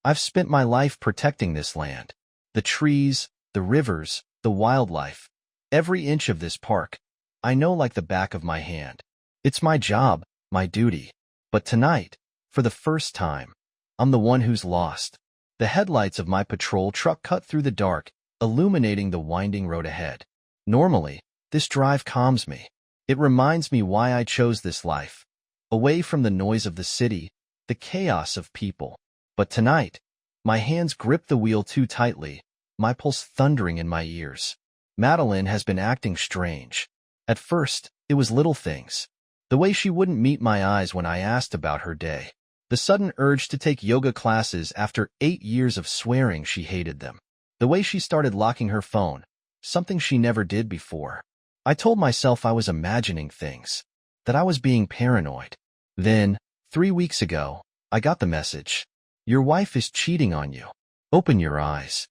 I've spent my life protecting this land. The trees, the rivers, the wildlife. Every inch of this park, I know like the back of my hand. It's my job, my duty. But tonight, for the first time, I'm the one who's lost. The headlights of my patrol truck cut through the dark, illuminating the winding road ahead. Normally, this drive calms me. It reminds me why I chose this life. Away from the noise of the city, the chaos of people. But tonight, my hands grip the wheel too tightly, my pulse thundering in my ears. Madeline has been acting strange. At first, it was little things. The way she wouldn't meet my eyes when I asked about her day. The sudden urge to take yoga classes after 8 years of swearing she hated them. The way she started locking her phone, something she never did before. I told myself I was imagining things, that I was being paranoid. Then, 3 weeks ago, I got the message. Your wife is cheating on you. Open your eyes.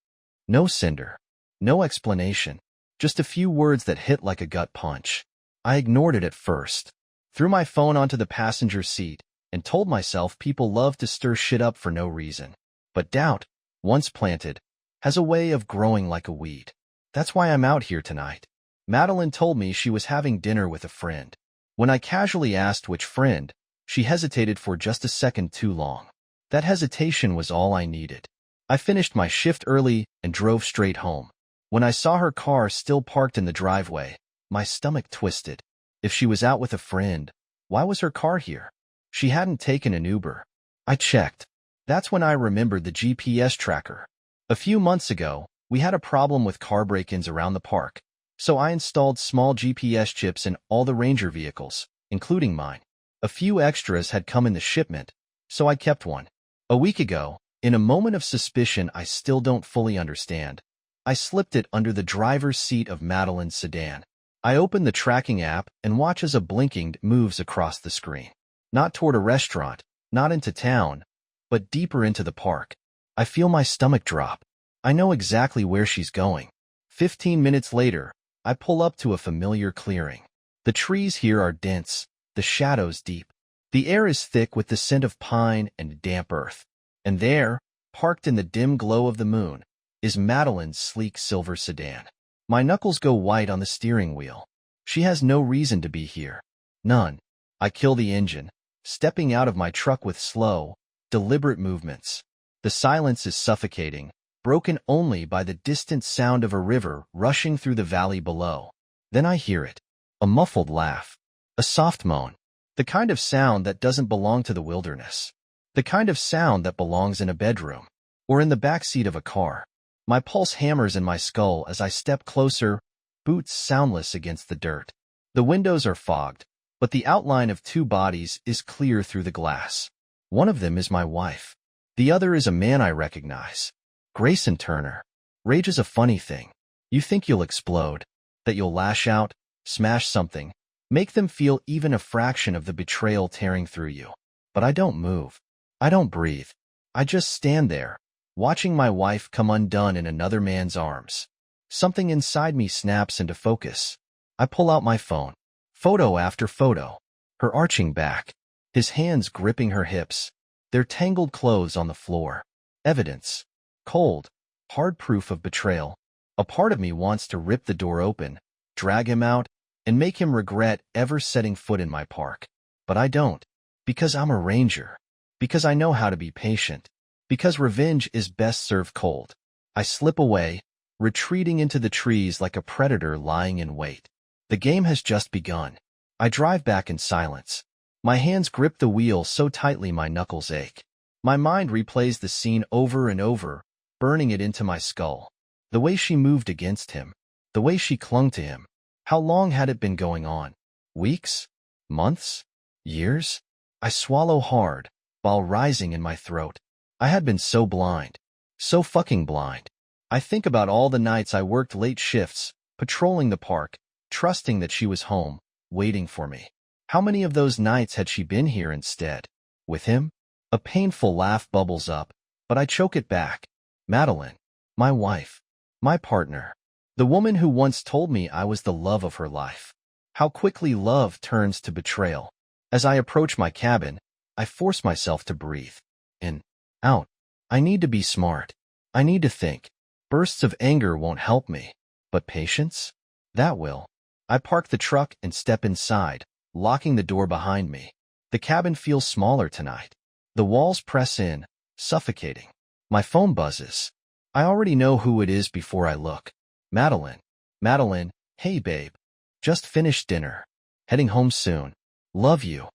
No cinder. No explanation. Just a few words that hit like a gut punch. I ignored it at first. Threw my phone onto the passenger seat and told myself people love to stir shit up for no reason. But doubt, once planted, has a way of growing like a weed. That's why I'm out here tonight. Madeline told me she was having dinner with a friend. When I casually asked which friend, she hesitated for just a second too long. That hesitation was all I needed. I finished my shift early and drove straight home. When I saw her car still parked in the driveway, my stomach twisted. If she was out with a friend, why was her car here? She hadn't taken an Uber. I checked. That's when I remembered the GPS tracker. A few months ago, we had a problem with car break-ins around the park, so I installed small GPS chips in all the Ranger vehicles, including mine. A few extras had come in the shipment, so I kept one. A week ago, in a moment of suspicion I still don't fully understand, I slipped it under the driver's seat of Madeline's sedan. I open the tracking app and watch as a blinking moves across the screen. Not toward a restaurant, not into town, but deeper into the park. I feel my stomach drop. I know exactly where she's going. 15 minutes later, I pull up to a familiar clearing. The trees here are dense, the shadows deep. The air is thick with the scent of pine and damp earth. And there, parked in the dim glow of the moon, is Madeline's sleek silver sedan. My knuckles go white on the steering wheel. She has no reason to be here. None. I kill the engine, stepping out of my truck with slow, deliberate movements. The silence is suffocating, broken only by the distant sound of a river rushing through the valley below. Then I hear it. A muffled laugh. A soft moan. The kind of sound that doesn't belong to the wilderness. The kind of sound that belongs in a bedroom, or in the back seat of a car. My pulse hammers in my skull as I step closer, boots soundless against the dirt. The windows are fogged, but the outline of 2 bodies is clear through the glass. One of them is my wife. The other is a man I recognize. Grayson Turner. Rage is a funny thing. You think you'll explode, that you'll lash out, smash something, make them feel even a fraction of the betrayal tearing through you. But I don't move. I don't breathe. I just stand there, watching my wife come undone in another man's arms. Something inside me snaps into focus. I pull out my phone. Photo after photo. Her arching back. His hands gripping her hips. Their tangled clothes on the floor. Evidence. Cold. Hard proof of betrayal. A part of me wants to rip the door open, drag him out, and make him regret ever setting foot in my park. But I don't. Because I'm a ranger. Because I know how to be patient. Because revenge is best served cold. I slip away, retreating into the trees like a predator lying in wait. The game has just begun. I drive back in silence. My hands grip the wheel so tightly my knuckles ache. My mind replays the scene over and over, burning it into my skull. The way she moved against him. The way she clung to him. How long had it been going on? Weeks? Months? Years? I swallow hard, while rising in my throat. I had been so blind. So fucking blind. I think about all the nights I worked late shifts, patrolling the park, trusting that she was home, waiting for me. How many of those nights had she been here instead? With him? A painful laugh bubbles up, but I choke it back. Madeline. My wife. My partner. The woman who once told me I was the love of her life. How quickly love turns to betrayal. As I approach my cabin, I force myself to breathe. In. Out. I need to be smart. I need to think. Bursts of anger won't help me. But patience? That will. I park the truck and step inside, locking the door behind me. The cabin feels smaller tonight. The walls press in, suffocating. My phone buzzes. I already know who it is before I look. Madeline. Madeline, hey babe. Just finished dinner. Heading home soon. Love you.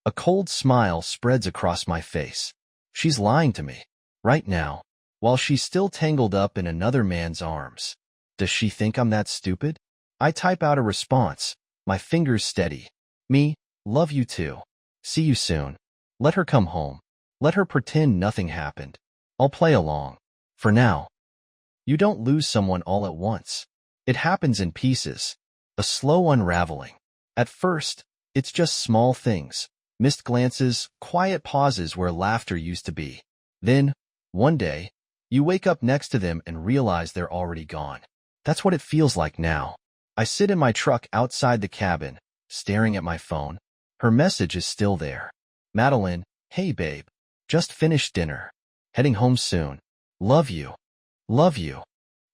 A cold smile spreads across my face. She's lying to me. Right now, while she's still tangled up in another man's arms. Does she think I'm that stupid? I type out a response, my fingers steady. Me, love you too. See you soon. Let her come home. Let her pretend nothing happened. I'll play along. For now. You don't lose someone all at once. It happens in pieces. A slow unraveling. At first, it's just small things. Missed glances, quiet pauses where laughter used to be. Then, one day, you wake up next to them and realize they're already gone. That's what it feels like now. I sit in my truck outside the cabin, staring at my phone. Her message is still there. Madeline, hey babe. Just finished dinner. Heading home soon. Love you. Love you.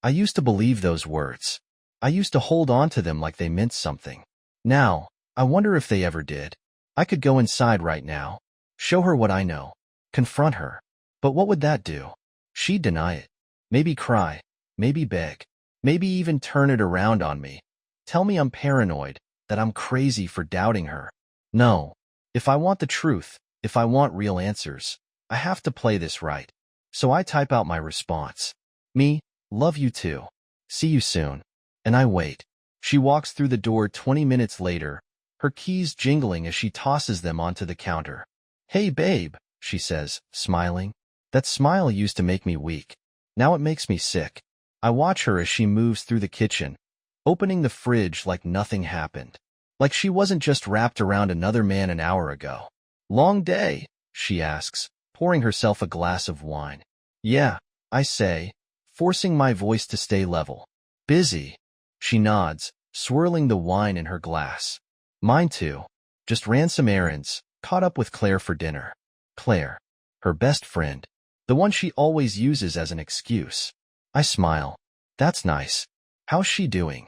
I used to believe those words. I used to hold on to them like they meant something. Now, I wonder if they ever did. I could go inside right now. Show her what I know. Confront her. But what would that do? She'd deny it. Maybe cry. Maybe beg. Maybe even turn it around on me. Tell me I'm paranoid, that I'm crazy for doubting her. No. If I want the truth, if I want real answers, I have to play this right. So I type out my response. Me, love you too. See you soon. And I wait. She walks through the door 20 minutes later, her keys jingling as she tosses them onto the counter. Hey babe, she says, smiling. That smile used to make me weak. Now it makes me sick. I watch her as she moves through the kitchen, opening the fridge like nothing happened. Like she wasn't just wrapped around another man an hour ago. Long day, she asks, pouring herself a glass of wine. Yeah, I say, forcing my voice to stay level. Busy. She nods, swirling the wine in her glass. Mine too. Just ran some errands, caught up with Claire for dinner. Claire. Her best friend. The one she always uses as an excuse. I smile. That's nice. How's she doing?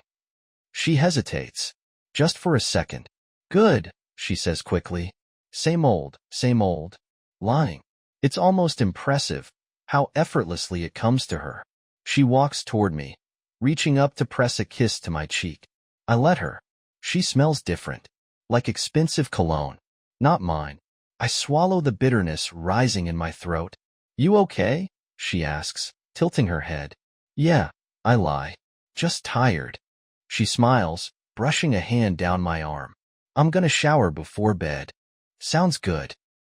She hesitates. Just for a second. Good, she says quickly. Same old, same old. Lying. It's almost impressive how effortlessly it comes to her. She walks toward me, reaching up to press a kiss to my cheek. I let her. She smells different. Like expensive cologne. Not mine. I swallow the bitterness rising in my throat. You okay? She asks, tilting her head. Yeah, I lie. Just tired. She smiles, brushing a hand down my arm. I'm gonna shower before bed. Sounds good.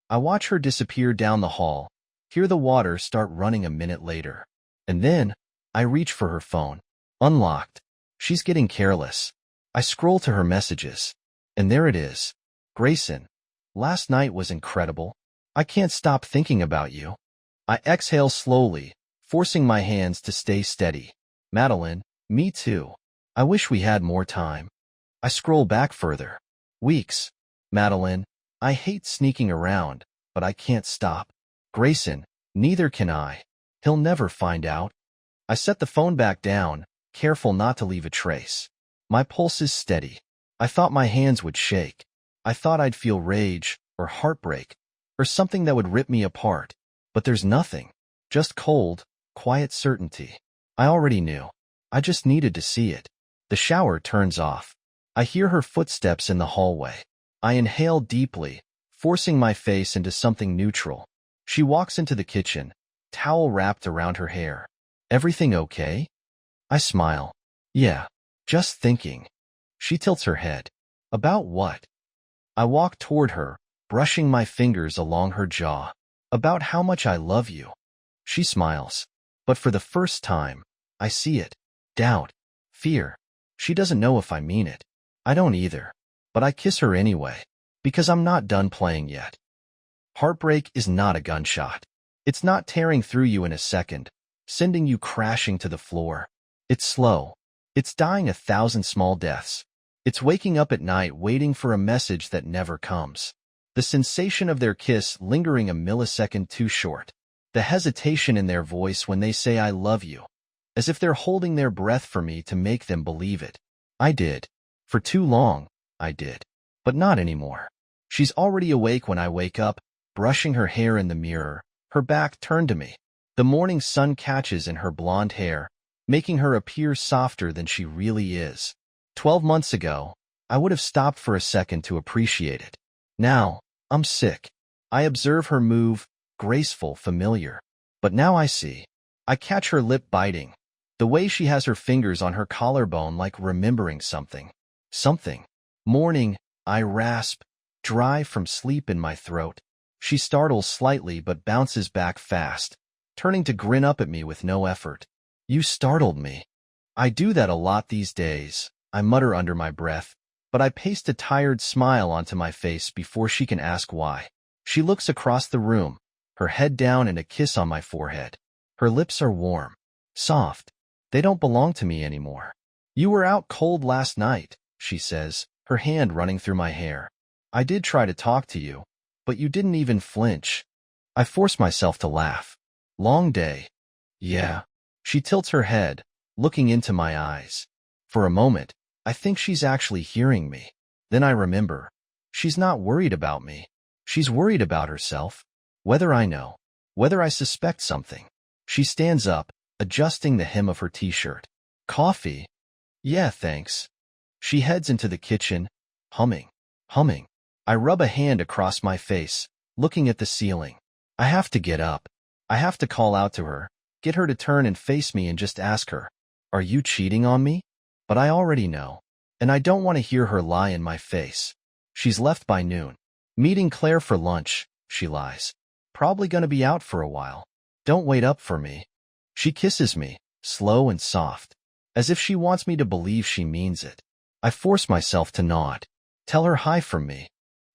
I watch her disappear down the hall, hear the water start running a minute later. And then, I reach for her phone. Unlocked. She's getting careless. I scroll to her messages. And there it is. Grayson. Last night was incredible. I can't stop thinking about you. I exhale slowly, forcing my hands to stay steady. Madeline, me too. I wish we had more time. I scroll back further. Weeks. Madeline, I hate sneaking around, but I can't stop. Grayson, neither can I. He'll never find out. I set the phone back down, careful not to leave a trace. My pulse is steady. I thought my hands would shake. I thought I'd feel rage, or heartbreak, or something that would rip me apart. But there's nothing. Just cold, quiet certainty. I already knew. I just needed to see it. The shower turns off. I hear her footsteps in the hallway. I inhale deeply, forcing my face into something neutral. She walks into the kitchen, towel wrapped around her hair. Everything okay? I smile. Yeah, just thinking. She tilts her head. About what? I walk toward her, brushing my fingers along her jaw. About how much I love you. She smiles. But for the first time, I see it. Doubt. Fear. She doesn't know if I mean it. I don't either. But I kiss her anyway. Because I'm not done playing yet. Heartbreak is not a gunshot. It's not tearing through you in a second, sending you crashing to the floor. It's slow. It's dying 1,000 small deaths. It's waking up at night waiting for a message that never comes. The sensation of their kiss lingering a millisecond too short. The hesitation in their voice when they say I love you, as if they're holding their breath for me to make them believe it. I did. For too long, I did. But not anymore. She's already awake when I wake up, brushing her hair in the mirror, her back turned to me. The morning sun catches in her blonde hair, making her appear softer than she really is. 12 months ago, I would have stopped for a second to appreciate it. Now, I'm sick. I observe her move, graceful, familiar. But now I see. I catch her lip biting. The way she has her fingers on her collarbone like remembering something. Something. Morning, I rasp, dry from sleep in my throat. She startles slightly but bounces back fast, turning to grin up at me with no effort. You startled me. I do that a lot these days, I mutter under my breath, but I paste a tired smile onto my face before she can ask why. She looks across the room, her head down and a kiss on my forehead. Her lips are warm, soft. They don't belong to me anymore. You were out cold last night, she says, her hand running through my hair. I did try to talk to you, but you didn't even flinch. I force myself to laugh. Long day. Yeah. She tilts her head, looking into my eyes. For a moment, I think she's actually hearing me. Then I remember. She's not worried about me. She's worried about herself. Whether I know. Whether I suspect something. She stands up, adjusting the hem of her t-shirt. Coffee? Yeah, thanks. She heads into the kitchen, humming. I rub a hand across my face, looking at the ceiling. I have to get up. I have to call out to her, get her to turn and face me and just ask her, are you cheating on me? But I already know, and I don't want to hear her lie in my face. She's left by noon. Meeting Claire for lunch, she lies. Probably gonna be out for a while. Don't wait up for me. She kisses me, slow and soft, as if she wants me to believe she means it. I force myself to nod. Tell her hi from me.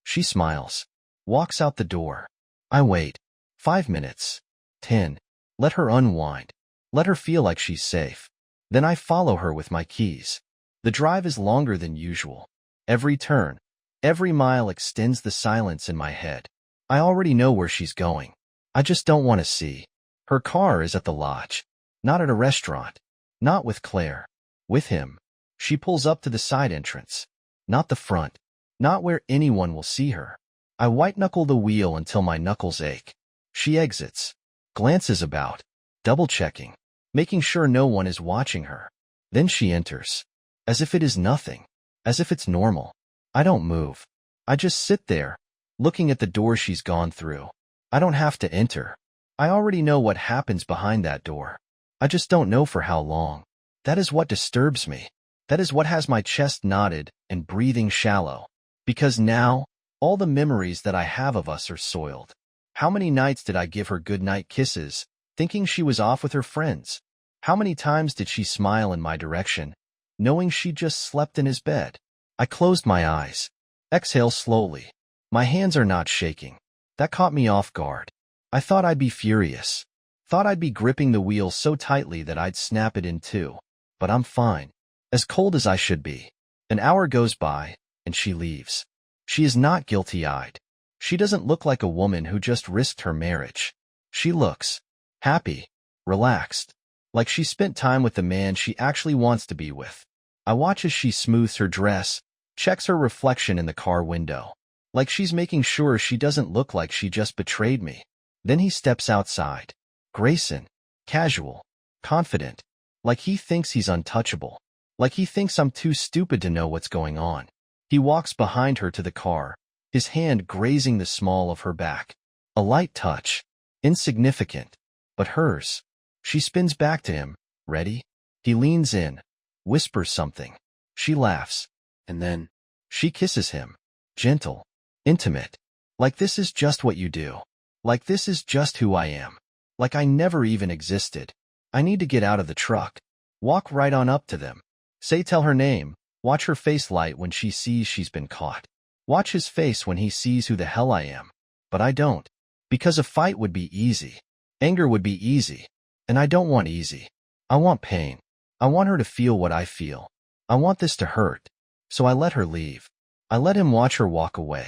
She smiles, walks out the door. I wait. 5 minutes. 10. Let her unwind. Let her feel like she's safe. Then I follow her with my keys. The drive is longer than usual. Every turn, every mile extends the silence in my head. I already know where she's going. I just don't want to see. Her car is at the lodge. Not at a restaurant. Not with Claire. With him. She pulls up to the side entrance. Not the front. Not where anyone will see her. I white-knuckle the wheel until my knuckles ache. She exits. Glances about. Double-checking. Making sure no one is watching her. Then she enters. As if it is nothing. As if it's normal. I don't move. I just sit there, looking at the door she's gone through. I don't have to enter. I already know what happens behind that door. I just don't know for how long. That is what disturbs me. That is what has my chest knotted and breathing shallow. Because now, all the memories that I have of us are soiled. How many nights did I give her goodnight kisses, thinking she was off with her friends? How many times did she smile in my direction, knowing she just slept in his bed? I closed my eyes. Exhale slowly. My hands are not shaking. That caught me off guard. I thought I'd be furious. Thought I'd be gripping the wheel so tightly that I'd snap it in two. But I'm fine. As cold as I should be. An hour goes by, and she leaves. She is not guilty-eyed. She doesn't look like a woman who just risked her marriage. She looks happy, relaxed, like she spent time with the man she actually wants to be with. I watch as she smooths her dress, checks her reflection in the car window, like she's making sure she doesn't look like she just betrayed me. Then he steps outside. Grayson, casual, confident, like he thinks he's untouchable, like he thinks I'm too stupid to know what's going on. He walks behind her to the car, his hand grazing the small of her back. A light touch, insignificant, but hers. She spins back to him. Ready? He leans in, whispers something. She laughs, and then she kisses him. Gentle, intimate, like this is just what you do. Like this is just who I am. Like I never even existed. I need to get out of the truck. Walk right on up to them. Tell her name. Watch her face light when she sees she's been caught. Watch his face when he sees who the hell I am. But I don't. Because a fight would be easy. Anger would be easy. And I don't want easy. I want pain. I want her to feel what I feel. I want this to hurt. So I let her leave. I let him watch her walk away.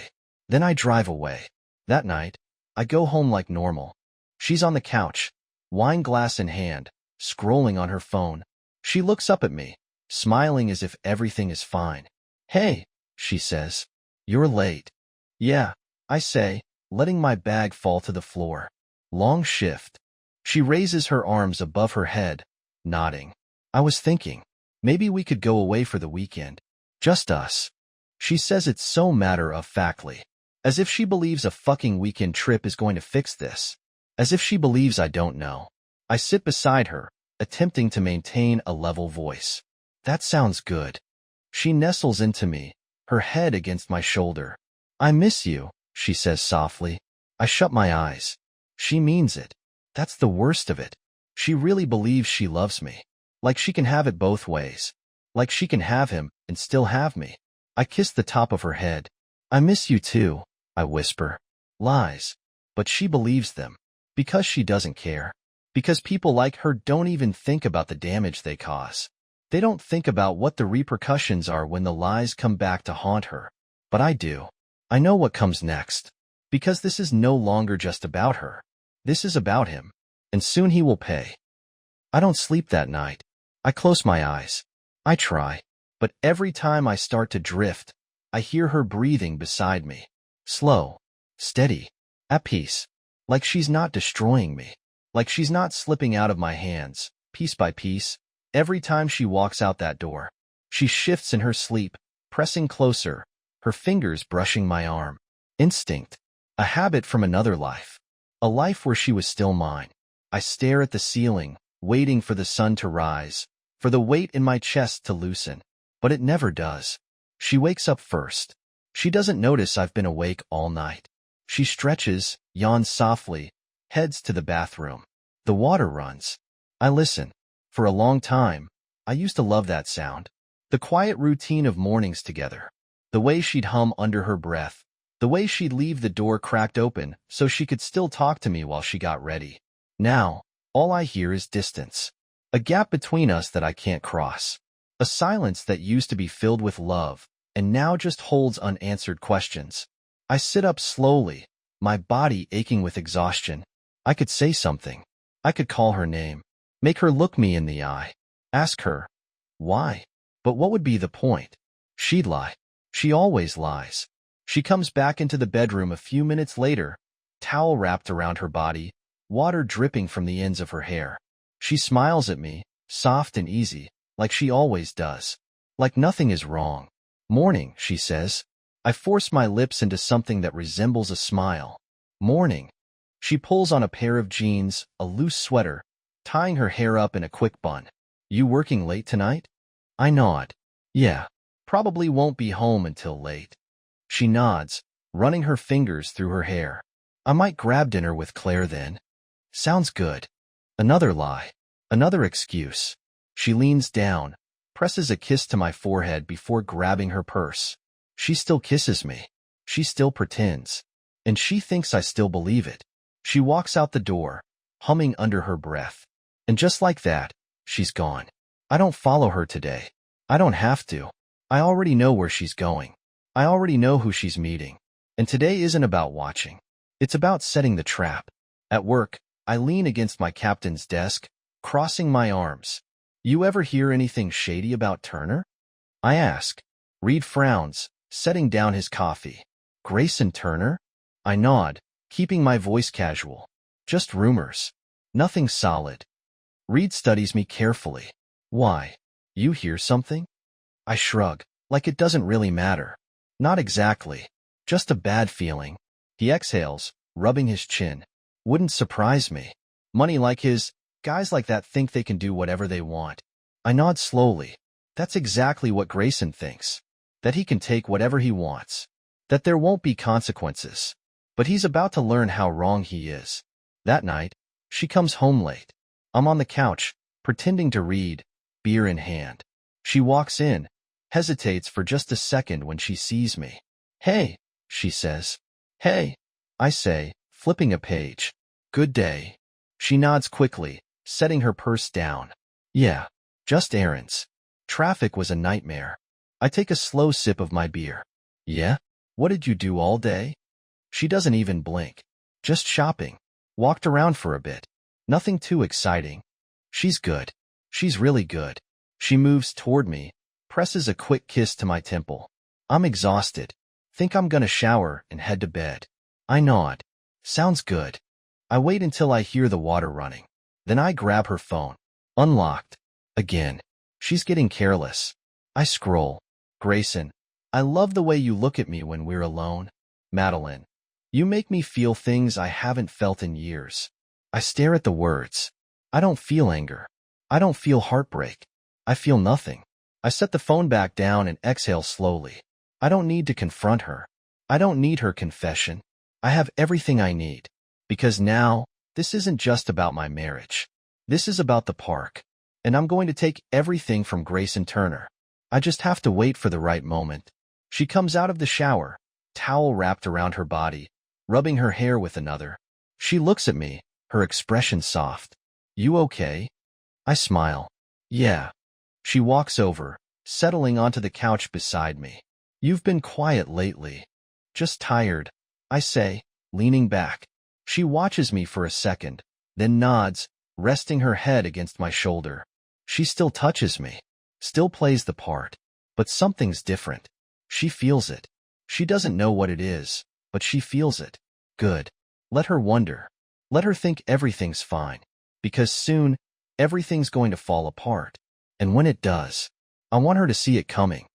Then I drive away. That night, I go home like normal. She's on the couch, wine glass in hand, scrolling on her phone. She looks up at me, smiling as if everything is fine. "Hey," she says. "You're late." "Yeah," I say, letting my bag fall to the floor. "Long shift." She raises her arms above her head, nodding. "I was thinking, maybe we could go away for the weekend. Just us." She says it so matter-of-factly, as if she believes a fucking weekend trip is going to fix this. As if she believes I don't know. I sit beside her, attempting to maintain a level voice. "That sounds good." She nestles into me, her head against my shoulder. "I miss you," she says softly. I shut my eyes. She means it. That's the worst of it. She really believes she loves me. Like she can have it both ways. Like she can have him and still have me. I kiss the top of her head. "I miss you too," I whisper. Lies. But she believes them. Because she doesn't care. Because people like her don't even think about the damage they cause. They don't think about what the repercussions are when the lies come back to haunt her. But I do. I know what comes next. Because this is no longer just about her. This is about him. And soon he will pay. I don't sleep that night. I close my eyes. I try. But every time I start to drift, I hear her breathing beside me. Slow. Steady. At peace. Like she's not destroying me. Like she's not slipping out of my hands, piece by piece. Every time she walks out that door, she shifts in her sleep, pressing closer, her fingers brushing my arm. Instinct. A habit from another life. A life where she was still mine. I stare at the ceiling, waiting for the sun to rise, for the weight in my chest to loosen. But it never does. She wakes up first. She doesn't notice I've been awake all night. She stretches, yawns softly, heads to the bathroom. The water runs. I listen. For a long time, I used to love that sound. The quiet routine of mornings together. The way she'd hum under her breath. The way she'd leave the door cracked open so she could still talk to me while she got ready. Now, all I hear is distance. A gap between us that I can't cross. A silence that used to be filled with love, and now just holds unanswered questions. I sit up slowly, my body aching with exhaustion. I could say something. I could call her name. Make her look me in the eye. Ask her. Why? But what would be the point? She'd lie. She always lies. She comes back into the bedroom a few minutes later, towel wrapped around her body, water dripping from the ends of her hair. She smiles at me, soft and easy, like she always does. Like nothing is wrong. "Morning," she says. I force my lips into something that resembles a smile. "Morning." She pulls on a pair of jeans, a loose sweater, tying her hair up in a quick bun. "You working late tonight?" I nod. "Yeah. Probably won't be home until late." She nods, running her fingers through her hair. "I might grab dinner with Claire then." Sounds good. Another lie. Another excuse. She leans down, presses a kiss to my forehead before grabbing her purse. She still kisses me. She still pretends. And she thinks I still believe it. She walks out the door, humming under her breath. And just like that, she's gone. I don't follow her today. I don't have to. I already know where she's going. I already know who she's meeting. And today isn't about watching. It's about setting the trap. At work, I lean against my captain's desk, crossing my arms. "You ever hear anything shady about Turner?" I ask. Reed frowns, setting down his coffee. "Grayson Turner?" I nod, keeping my voice casual. "Just rumors. Nothing solid." Reed studies me carefully. "Why? You hear something?" I shrug, like it doesn't really matter. "Not exactly. Just a bad feeling." He exhales, rubbing his chin. "Wouldn't surprise me. Money like his, guys like that think they can do whatever they want." I nod slowly. That's exactly what Grayson thinks. That he can take whatever he wants. That there won't be consequences. But he's about to learn how wrong he is. That night, she comes home late. I'm on the couch, pretending to read, beer in hand. She walks in, hesitates for just a second when she sees me. "Hey," she says. "Hey," I say, flipping a page. "Good day." She nods quickly, setting her purse down. "Yeah, just errands. Traffic was a nightmare." I take a slow sip of my beer. "Yeah? What did you do all day?" She doesn't even blink. "Just shopping. Walked around for a bit. Nothing too exciting. She's good. She's really good. She moves toward me, presses a quick kiss to my temple. I'm exhausted. Think I'm gonna shower and head to bed. I nod. Sounds good. I wait until I hear the water running. Then I grab her phone. Unlocked. Again. She's getting careless. I scroll. Grayson, I love the way you look at me when we're alone. Madeline, you make me feel things I haven't felt in years. I stare at the words. I don't feel anger. I don't feel heartbreak. I feel nothing. I set the phone back down and exhale slowly. I don't need to confront her. I don't need her confession. I have everything I need. Because now, this isn't just about my marriage. This is about the park. And I'm going to take everything from Grayson Turner. I just have to wait for the right moment. She comes out of the shower, towel wrapped around her body, rubbing her hair with another. She looks at me, her expression soft. You okay? I smile. Yeah. She walks over, settling onto the couch beside me. You've been quiet lately. Just tired, I say, leaning back. She watches me for a second, then nods, resting her head against my shoulder. She still touches me, still plays the part, but something's different. She feels it. She doesn't know what it is, but she feels it. Good. Let her wonder. Let her think everything's fine, because soon, everything's going to fall apart. And when it does, I want her to see it coming.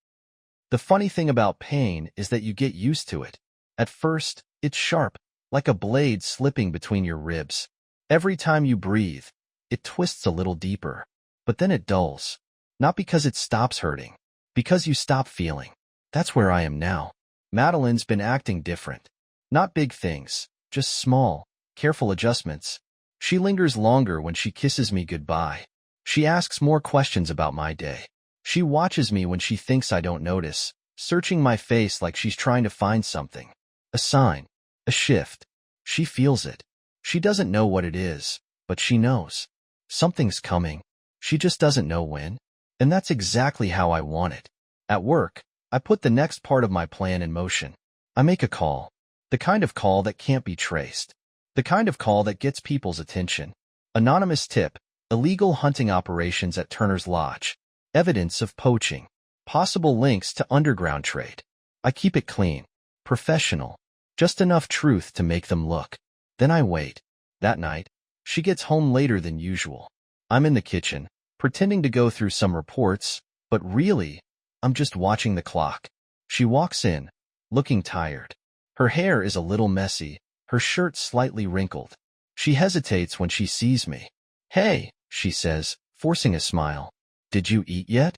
The funny thing about pain is that you get used to it. At first, it's sharp, like a blade slipping between your ribs. Every time you breathe, it twists a little deeper. But then it dulls. Not because it stops hurting, because you stop feeling. That's where I am now. Madeline's been acting different. Not big things, just small, careful adjustments. She lingers longer when she kisses me goodbye. She asks more questions about my day. She watches me when she thinks I don't notice, searching my face like she's trying to find something. A sign. A shift. She feels it. She doesn't know what it is, but she knows. Something's coming. She just doesn't know when. And that's exactly how I want it. At work, I put the next part of my plan in motion. I make a call. The kind of call that can't be traced. The kind of call that gets people's attention. Anonymous tip. Illegal hunting operations at Turner's Lodge. Evidence of poaching. Possible links to underground trade. I keep it clean. Professional. Just enough truth to make them look. Then I wait. That night, she gets home later than usual. I'm in the kitchen, pretending to go through some reports, but really, I'm just watching the clock. She walks in, looking tired. Her hair is a little messy, her shirt slightly wrinkled. She hesitates when she sees me. Hey, she says, forcing a smile. Did you eat yet?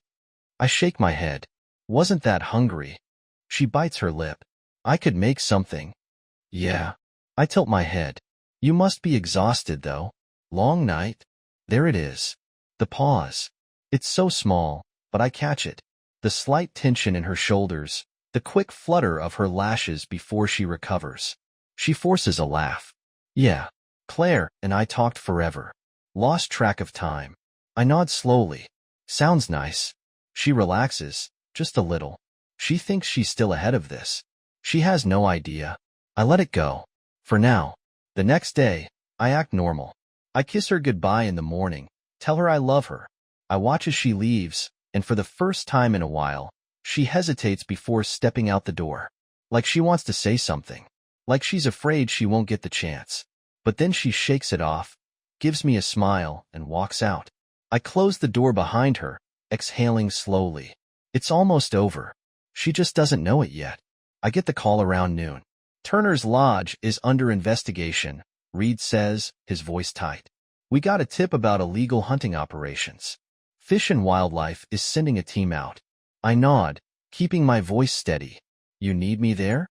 I shake my head. Wasn't that hungry? She bites her lip. I could make something. Yeah. I tilt my head. You must be exhausted, though. Long night? There it is. The pause. It's so small, but I catch it. The slight tension in her shoulders, the quick flutter of her lashes before she recovers. She forces a laugh. Yeah. Claire and I talked forever. Lost track of time. I nod slowly. Sounds nice. She relaxes, just a little. She thinks she's still ahead of this. She has no idea. I let it go. For now. The next day, I act normal. I kiss her goodbye in the morning, tell her I love her. I watch as she leaves, and for the first time in a while, she hesitates before stepping out the door. Like she wants to say something. Like she's afraid she won't get the chance. But then she shakes it off, gives me a smile, and walks out. I close the door behind her, exhaling slowly. It's almost over. She just doesn't know it yet. I get the call around noon. Turner's Lodge is under investigation, Reed says, his voice tight. We got a tip about illegal hunting operations. Fish and Wildlife is sending a team out. I nod, keeping my voice steady. You need me there?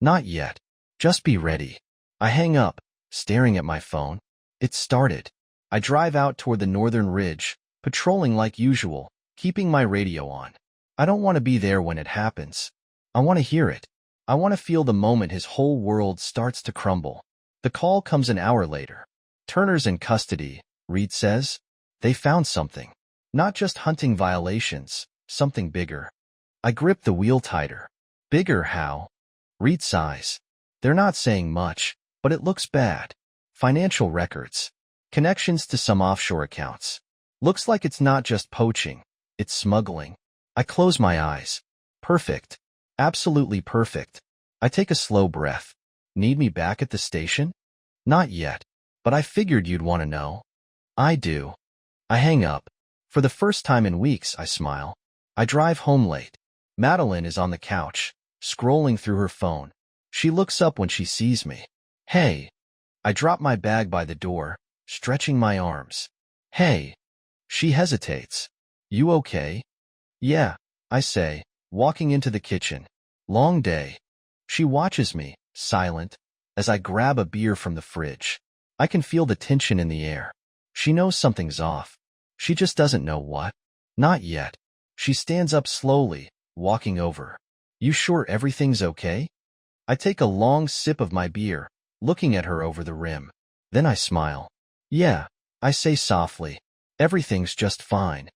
Not yet. Just be ready. I hang up, staring at my phone. It started. I drive out toward the northern ridge, patrolling like usual, keeping my radio on. I don't want to be there when it happens. I want to hear it. I want to feel the moment his whole world starts to crumble. The call comes an hour later. Turner's in custody, Reed says. They found something. Not just hunting violations, something bigger. I grip the wheel tighter. Bigger how? Reed sighs. They're not saying much, but it looks bad. financial records, connections to some offshore accounts. Looks like it's not just poaching, it's smuggling. I close my eyes. Perfect. Absolutely perfect. I take a slow breath. Need me back at the station? Not yet, but I figured you'd want to know. I do. I hang up. For the first time in weeks, I smile. I drive home late. Madeline is on the couch, scrolling through her phone. She looks up when she sees me. Hey. I drop my bag by the door, stretching my arms. Hey. She hesitates. You okay? Yeah, I say, walking into the kitchen. Long day. She watches me, silent, as I grab a beer from the fridge. I can feel the tension in the air. She knows something's off. She just doesn't know what. Not yet. She stands up slowly, walking over. You sure everything's okay? I take a long sip of my beer, looking at her over the rim. Then I smile. Yeah, I say softly. Everything's just fine.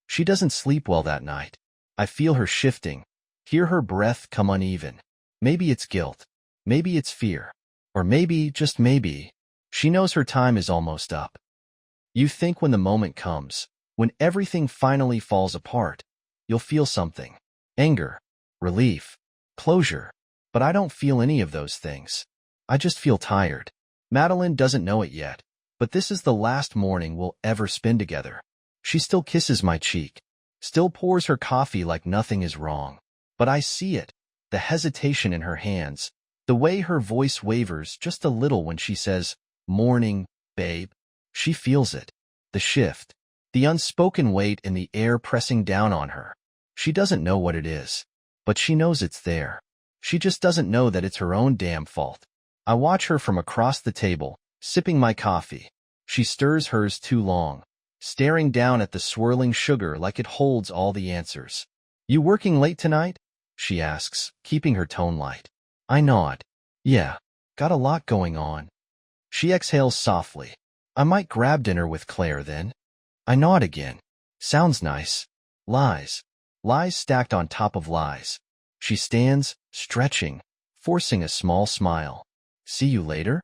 She doesn't sleep well that night. I feel her shifting, hear her breath come uneven. Maybe it's guilt. Maybe it's fear. Or maybe, just maybe, she knows her time is almost up. You think when the moment comes, when everything finally falls apart, you'll feel something. Anger, relief, closure. But I don't feel any of those things. I just feel tired. Madeline doesn't know it yet, but this is the last morning we'll ever spend together. She still kisses my cheek, still pours her coffee like nothing is wrong. But I see it, the hesitation in her hands, the way her voice wavers just a little when she says, "Morning, babe." She feels it, the shift, the unspoken weight in the air pressing down on her. She doesn't know what it is, but she knows it's there. She just doesn't know that it's her own damn fault. I watch her from across the table, sipping my coffee. She stirs hers too long, staring down at the swirling sugar like it holds all the answers. You working late tonight? She asks, keeping her tone light. I nod. Yeah, got a lot going on. She exhales softly. I might grab dinner with Claire then. I nod again. Sounds nice. Lies. Lies stacked on top of lies. She stands, stretching, forcing a small smile. See you later?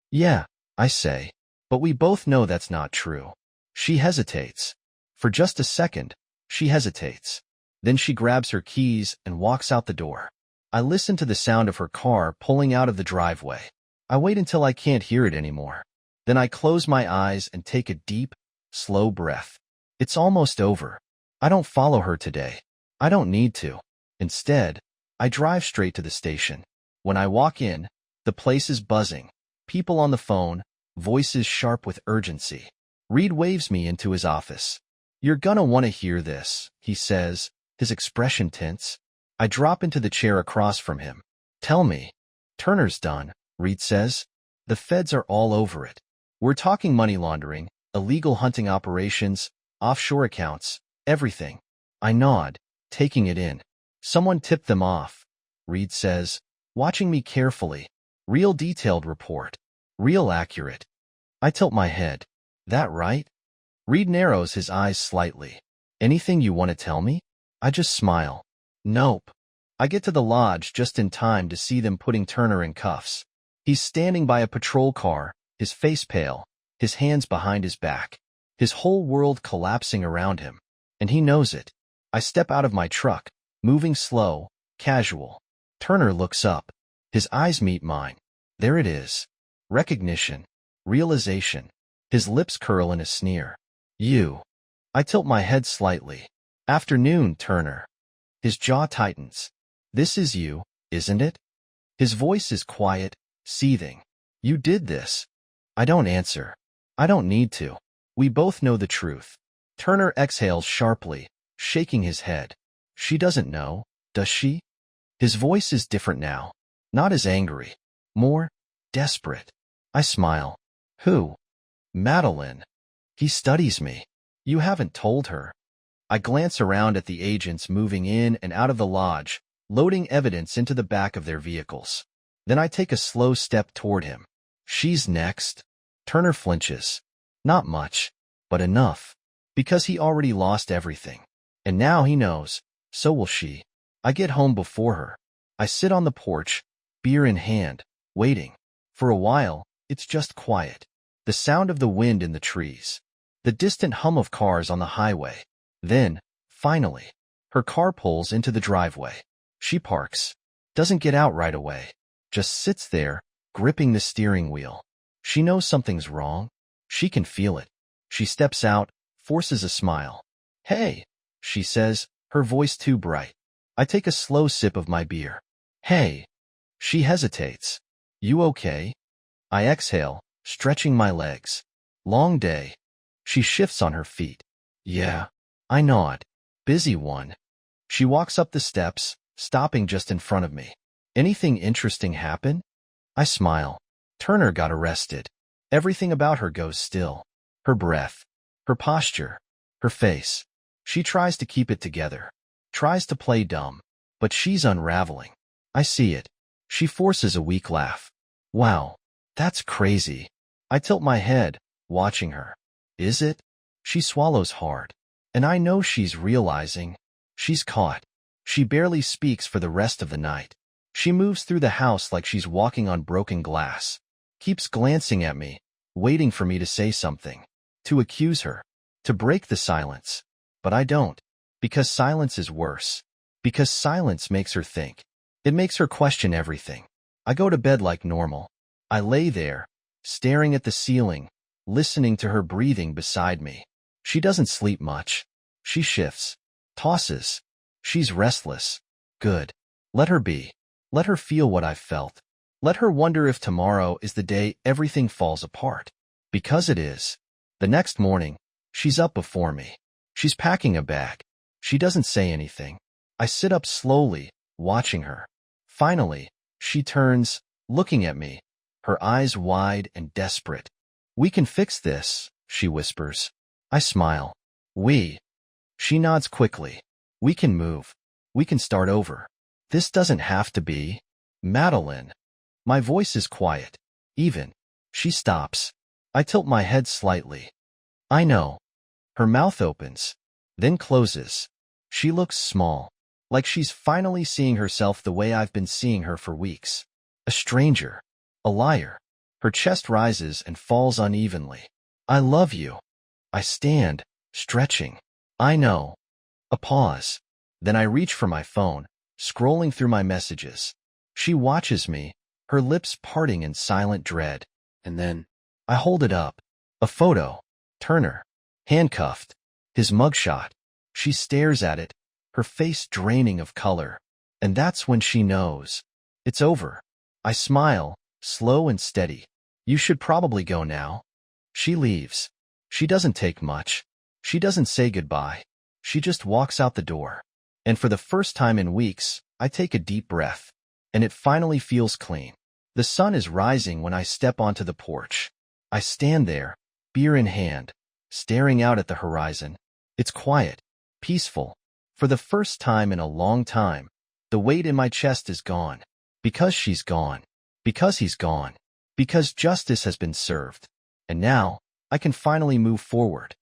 Yeah, I say. But we both know that's not true. She hesitates. For just a second, she hesitates. Then she grabs her keys and walks out the door. I listen to the sound of her car pulling out of the driveway. I wait until I can't hear it anymore. Then I close my eyes and take a deep, slow breath. It's almost over. I don't follow her today. I don't need to. Instead, I drive straight to the station. When I walk in, the place is buzzing. People on the phone, voices sharp with urgency. Reed waves me into his office. You're gonna want to hear this, he says, his expression tense. I drop into the chair across from him. Tell me. Turner's done, Reed says. The feds are all over it. We're talking money laundering, illegal hunting operations, offshore accounts, everything. I nod, taking it in. Someone tipped them off, Reed says, watching me carefully. Real detailed report. Real accurate. I tilt my head. That right? Reed narrows his eyes slightly. Anything you want to tell me? I just smile. Nope. I get to the lodge just in time to see them putting Turner in cuffs. He's standing by a patrol car, his face pale, his hands behind his back, his whole world collapsing around him. And he knows it. I step out of my truck, moving slow, casual. Turner looks up. His eyes meet mine. There it is. Recognition. Realization. His lips curl in a sneer. You. I tilt my head slightly. Afternoon, Turner. His jaw tightens. This is you, isn't it? His voice is quiet, seething. You did this. I don't answer. I don't need to. We both know the truth. Turner exhales sharply, shaking his head. She doesn't know, does she? His voice is different now. Not as angry. More desperate. I smile. Who? Madeline. He studies me. You haven't told her. I glance around at the agents moving in and out of the lodge, loading evidence into the back of their vehicles. Then I take a slow step toward him. She's next. Turner flinches. Not much, but enough. Because he already lost everything. And now he knows. So will she. I get home before her. I sit on the porch, beer in hand, waiting. For a while, It's just quiet. The sound of the wind in the trees. The distant hum of cars on the highway. Then, finally, her car pulls into the driveway. She parks. Doesn't get out right away. Just sits there, gripping the steering wheel. She knows something's wrong. She can feel it. She steps out, forces a smile. "Hey," she says, her voice too bright. I take a slow sip of my beer. "Hey." She hesitates. "You okay?" I exhale, stretching my legs. "Long day." She shifts on her feet. "Yeah." I nod. "Busy one." She walks up the steps, stopping just in front of me. "Anything interesting happen?" I smile. "Turner got arrested." Everything about her goes still. Her breath, her posture, her face. She tries to keep it together, tries to play dumb, but she's unraveling. I see it. She forces a weak laugh. "Wow, that's crazy." I tilt my head, watching her. "Is it?" She swallows hard. And I know she's realizing. She's caught. She barely speaks for the rest of the night. She moves through the house like she's walking on broken glass. Keeps glancing at me, waiting for me to say something. To accuse her. To break the silence. But I don't. Because silence is worse. Because silence makes her think. It makes her question everything. I go to bed like normal. I lay there, staring at the ceiling, listening to her breathing beside me. She doesn't sleep much. She shifts, tosses. She's restless. Good. Let her be. Let her feel what I've felt. Let her wonder if tomorrow is the day everything falls apart. Because it is. The next morning, she's up before me. She's packing a bag. She doesn't say anything. I sit up slowly, watching her. Finally, she turns, looking at me, her eyes wide and desperate. "We can fix this," she whispers. I smile. "We?" She nods quickly. "We can move. We can start over. This doesn't have to be Madeline." My voice is quiet, even. She stops. I tilt my head slightly. "I know." Her mouth opens, then closes. She looks small, like she's finally seeing herself the way I've been seeing her for weeks. A stranger. A liar. Her chest rises and falls unevenly. "I love you." I stand, stretching. "I know." A pause. Then I reach for my phone, scrolling through my messages. She watches me, her lips parting in silent dread. And then, I hold it up. A photo. Turner. Handcuffed. His mugshot. She stares at it, her face draining of color. And that's when she knows. It's over. I smile, slow and steady. "You should probably go now." She leaves. She doesn't take much. She doesn't say goodbye. She just walks out the door. And for the first time in weeks, I take a deep breath. And it finally feels clean. The sun is rising when I step onto the porch. I stand there, beer in hand, staring out at the horizon. It's quiet, peaceful. For the first time in a long time, the weight in my chest is gone. Because she's gone. Because he's gone. Because justice has been served. And now, I can finally move forward.